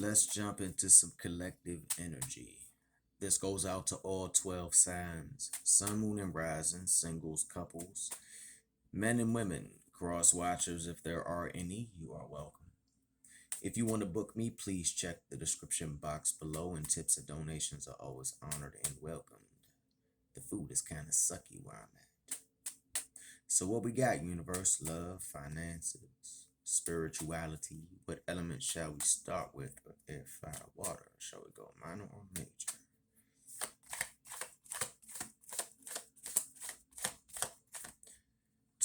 Let's jump into some collective energy. This goes out to all 12 signs: sun, moon, and rising, singles, couples, men and women, cross watchers if there are any. You are welcome. If you want to book me, please check the description box below, and tips and donations are always honored and welcomed. The food is kind of sucky where I'm at. So, what we got, universe? Love, finances, spirituality. What element shall we start with? Air, fire, water. Shall we go minor or major?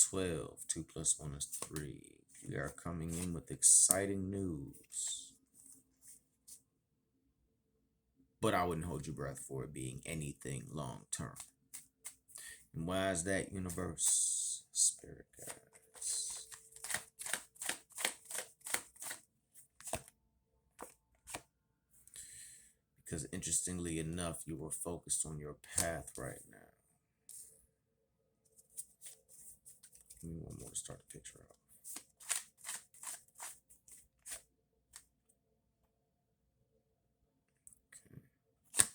12. 2 plus 1 is 3. We are coming in with exciting news. But I wouldn't hold your breath for it being anything long term. And why is that, universe? Spirit guides. Because interestingly enough, you were focused on your path right now. Give me one more to start the picture off. Okay.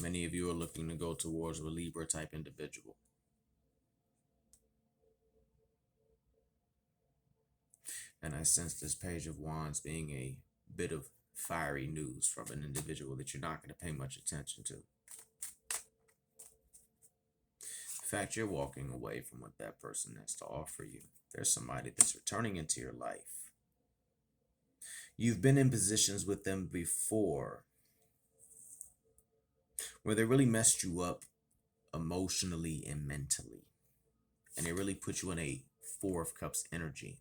Many of you are looking to go towards a Libra type individual. And I sense this Page of Wands being a bit of fiery news from an individual that you're not going to pay much attention to. In fact, you're walking away from what that person has to offer you. There's somebody that's returning into your life. You've been in positions with them before where they really messed you up emotionally and mentally. And they really put you in a Four of Cups energy,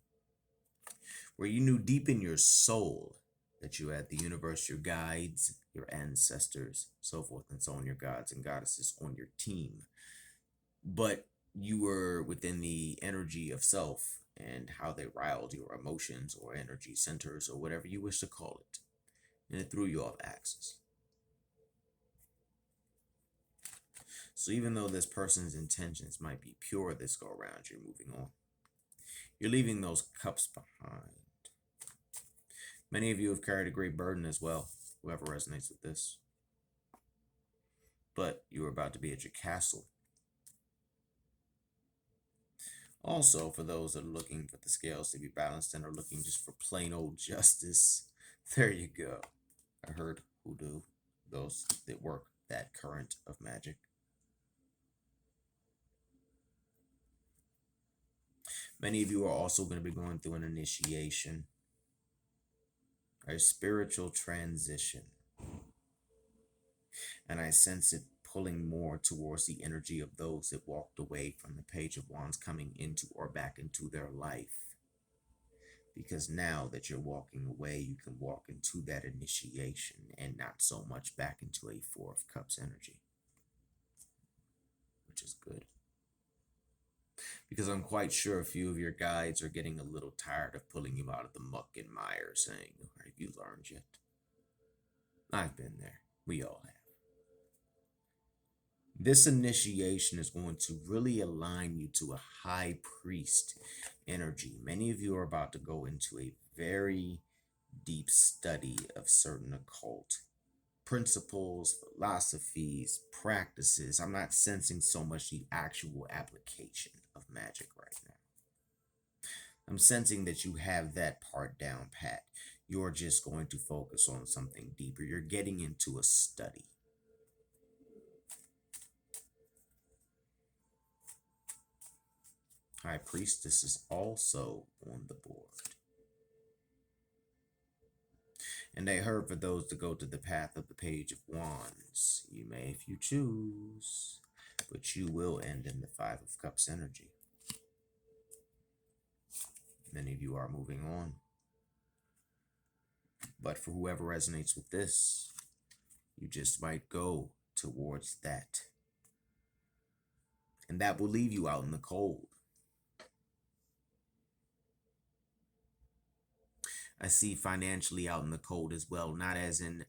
where you knew deep in your soul that you had the universe, your guides, your ancestors, so forth and so on, your gods and goddesses on your team. But you were within the energy of self and how they riled your emotions or energy centers or whatever you wish to call it. And it threw you off axis. So even though this person's intentions might be pure this go around, you're moving on. You're leaving those cups behind. Many of you have carried a great burden as well, whoever resonates with this. But you are about to be at your castle. Also, for those that are looking for the scales to be balanced and are looking just for plain old justice, there you go. I heard hoodoo, those that work that current of magic. Many of you are also going to be going through an initiation, a spiritual transition. And I sense it pulling more towards the energy of those that walked away from the Page of Wands coming into or back into their life. Because now that you're walking away, you can walk into that initiation and not so much back into a Four of Cups energy, which is good. Because I'm quite sure a few of your guides are getting a little tired of pulling you out of the muck and mire, saying, have you learned yet? I've been there. We all have. This initiation is going to really align you to a high priest energy. Many of you are about to go into a very deep study of certain occult principles, philosophies, practices. I'm not sensing so much the actual application of magic right now. I'm sensing that you have that part down pat. You're just going to focus on something deeper. You're getting into a study. High Priestess is also on the board. And I heard for those to go to the path of the Page of Wands, you may if you choose, but you will end in the Five of Cups energy. Many of you are moving on. But for whoever resonates with this, you just might go towards that. And that will leave you out in the cold. I see financially out in the cold as well, not as in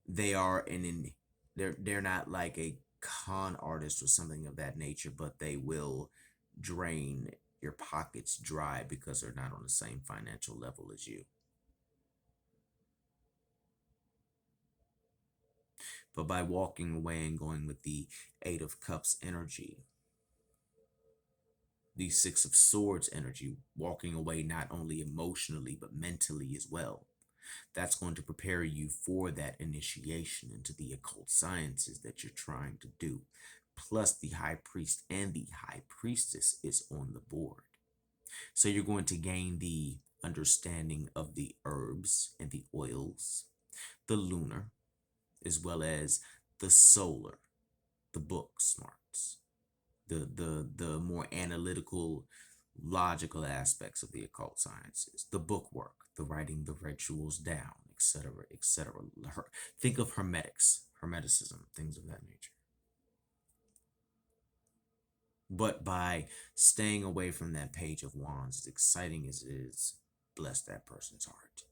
they're not like a con artist or something of that nature, but they will drain your pockets dry because they're not on the same financial level as you. But by walking away and going with the Eight of Cups energy, the Six of Swords energy, walking away not only emotionally but mentally as well, that's going to prepare you for that initiation into the occult sciences that you're trying to do. Plus, the High Priest and the High Priestess is on the board. So you're going to gain the understanding of the herbs and the oils, the lunar, as well as the solar, the book smarts, the more analytical, logical aspects of the occult sciences, the book work, the writing the rituals down, etc., etc. Think of hermeticism, things of that nature. But by staying away from that Page of Wands, as exciting as it is, bless that person's heart.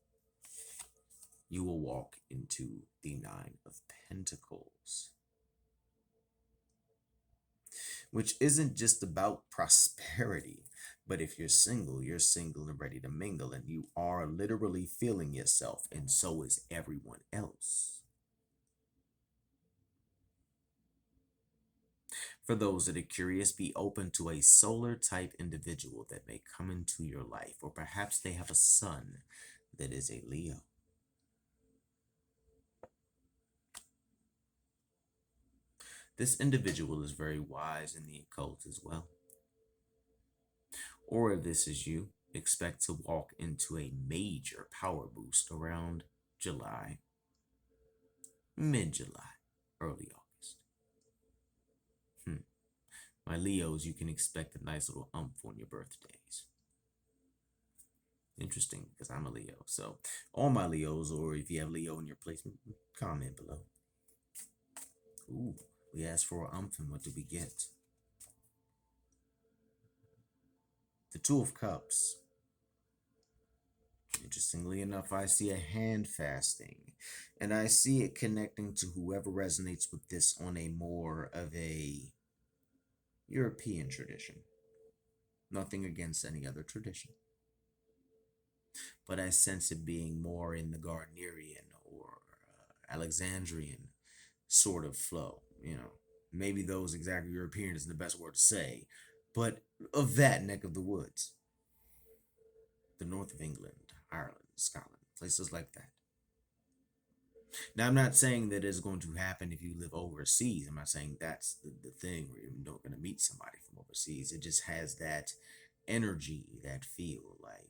You will walk into the Nine of Pentacles, which isn't just about prosperity, but if you're single and ready to mingle, and you are literally feeling yourself, and so is everyone else. For those that are curious, be open to a solar type individual that may come into your life, or perhaps they have a son that is a Leo. This individual is very wise in the occult as well. Or if this is you, expect to walk into a major power boost around July, mid-July, early August. My Leos, you can expect a nice little umph on your birthdays. Interesting, because I'm a Leo. So all my Leos, or if you have Leo in your placement, comment below. Ooh, we asked for an umph, and what did we get? The Two of Cups. Interestingly enough, I see a hand fasting, and I see it connecting to whoever resonates with this on a more of a European tradition. Nothing against any other tradition, but I sense it being more in the Gardnerian or Alexandrian sort of flow. Maybe those exactly European isn't the best word to say, but of that neck of the woods. The north of England, Ireland, Scotland, places like that. Now, I'm not saying that it's going to happen if you live overseas. I'm not saying that's the thing where you're not going to meet somebody from overseas. It just has that energy, that feel. Like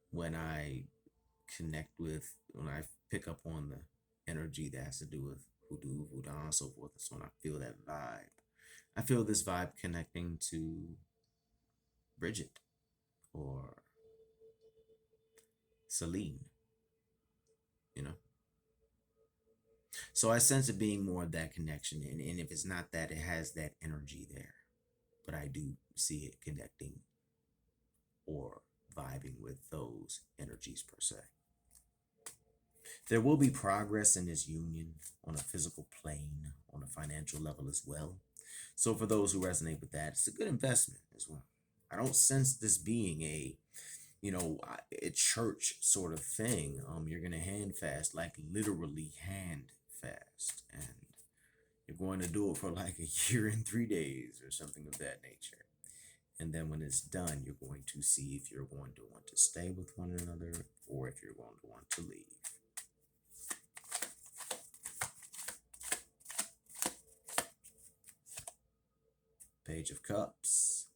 when I when I pick up on the energy that has to do with hoodoo, voodoo, and so forth, that's when I feel that vibe. I feel this vibe connecting to Bridget or Celine, you know? So I sense it being more of that connection. And if it's not that, it has that energy there. But I do see it connecting or vibing with those energies per se. There will be progress in this union on a physical plane, on a financial level as well. So for those who resonate with that, it's a good investment as well. I don't sense this being a church sort of thing. You're gonna hand fast, like literally hand fast, and you're going to do it for like a year and 3 days or something of that nature. And then when it's done, you're going to see if you're going to want to stay with one another or if you're going to want to leave. Page of Cups.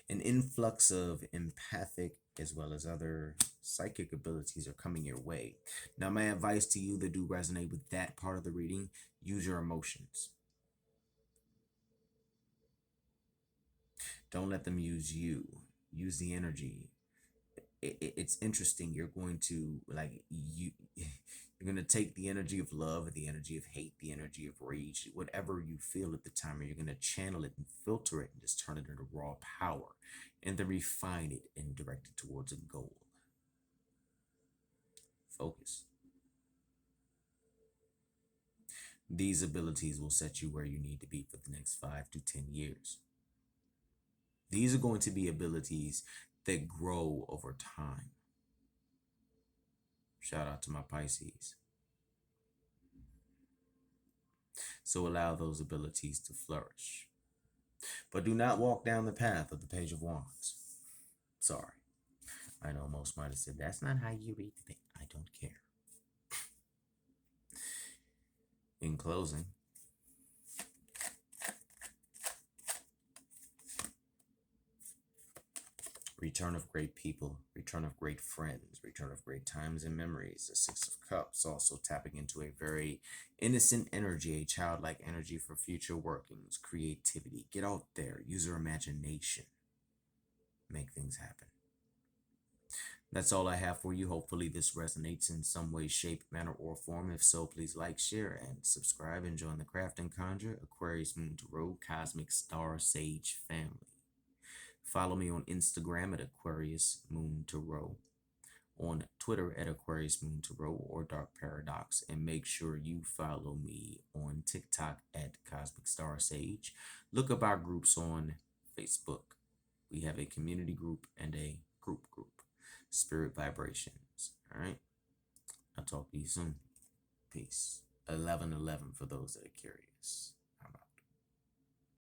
An influx of empathic as well as other psychic abilities are coming your way. Now, my advice to you that do resonate with that part of the reading, use your emotions. Don't let them use you. Use the energy. It's interesting. You're going to you're going to take the energy of love, the energy of hate, the energy of rage, whatever you feel at the time, and you're going to channel it and filter it and just turn it into raw power and then refine it and direct it towards a goal. Focus. These abilities will set you where you need to be for the next 5 to 10 years. These are going to be abilities that grow over time. Shout out to my Pisces. So allow those abilities to flourish. But do not walk down the path of the Page of Wands. Sorry. I know most might have said, that's not how you read the thing. I don't care. In closing, return of great people, return of great friends, return of great times and memories. The Six of Cups also tapping into a very innocent energy, a childlike energy for future workings, creativity. Get out there, use your imagination, make things happen. That's all I have for you. Hopefully this resonates in some way, shape, manner, or form. If so, please like, share, and subscribe, and join the Craft and Conjure, Aquarius Moon Tarot, Cosmic Star Sage family. Follow me on Instagram at Aquarius Moon Tarot, on Twitter at Aquarius Moon Tarot or Dark Paradox, and make sure you follow me on TikTok at Cosmic Star Sage. Look up our groups on Facebook. We have a community group and a group. Spirit Vibrations. All right. I'll talk to you soon. Peace. 11/11 for those that are curious.